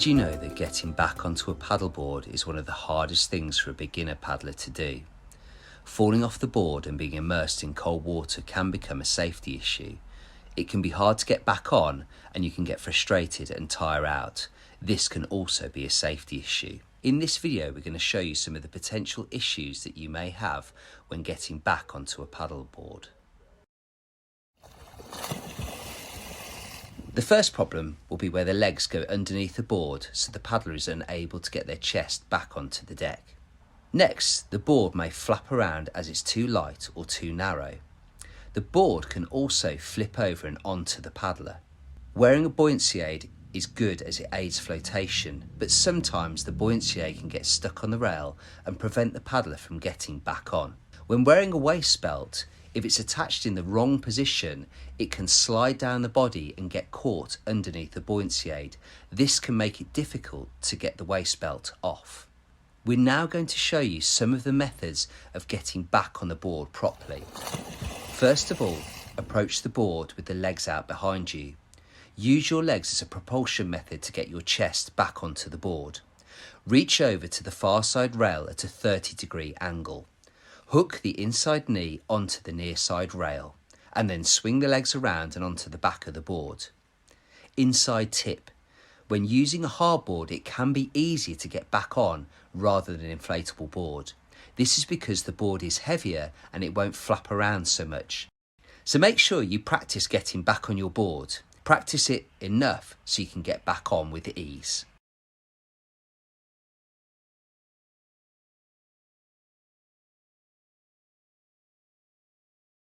Did you know that getting back onto a paddleboard is one of the hardest things for a beginner paddler to do? Falling off the board and being immersed in cold water can become a safety issue. It can be hard to get back on and you can get frustrated and tire out. This can also be a safety issue. In this video, we're going to show you some of the potential issues that you may have when getting back onto a paddleboard. The first problem will be where the legs go underneath the board, so the paddler is unable to get their chest back onto the deck. Next, the board may flap around as it's too light or too narrow. The board can also flip over and onto the paddler. Wearing a buoyancy aid is good as it aids flotation, but sometimes the buoyancy aid can get stuck on the rail and prevent the paddler from getting back on. When wearing a waist belt, if it's attached in the wrong position, it can slide down the body and get caught underneath the buoyancy aid. This can make it difficult to get the waist belt off. We're now going to show you some of the methods of getting back on the board properly. First of all, approach the board with the legs out behind you. Use your legs as a propulsion method to get your chest back onto the board. Reach over to the far side rail at a 30-degree angle. Hook the inside knee onto the near side rail and then swing the legs around and onto the back of the board. Inside tip: when using a hardboard, it can be easier to get back on rather than an inflatable board. This is because the board is heavier and it won't flap around so much. So make sure you practice getting back on your board. Practice it enough so you can get back on with ease.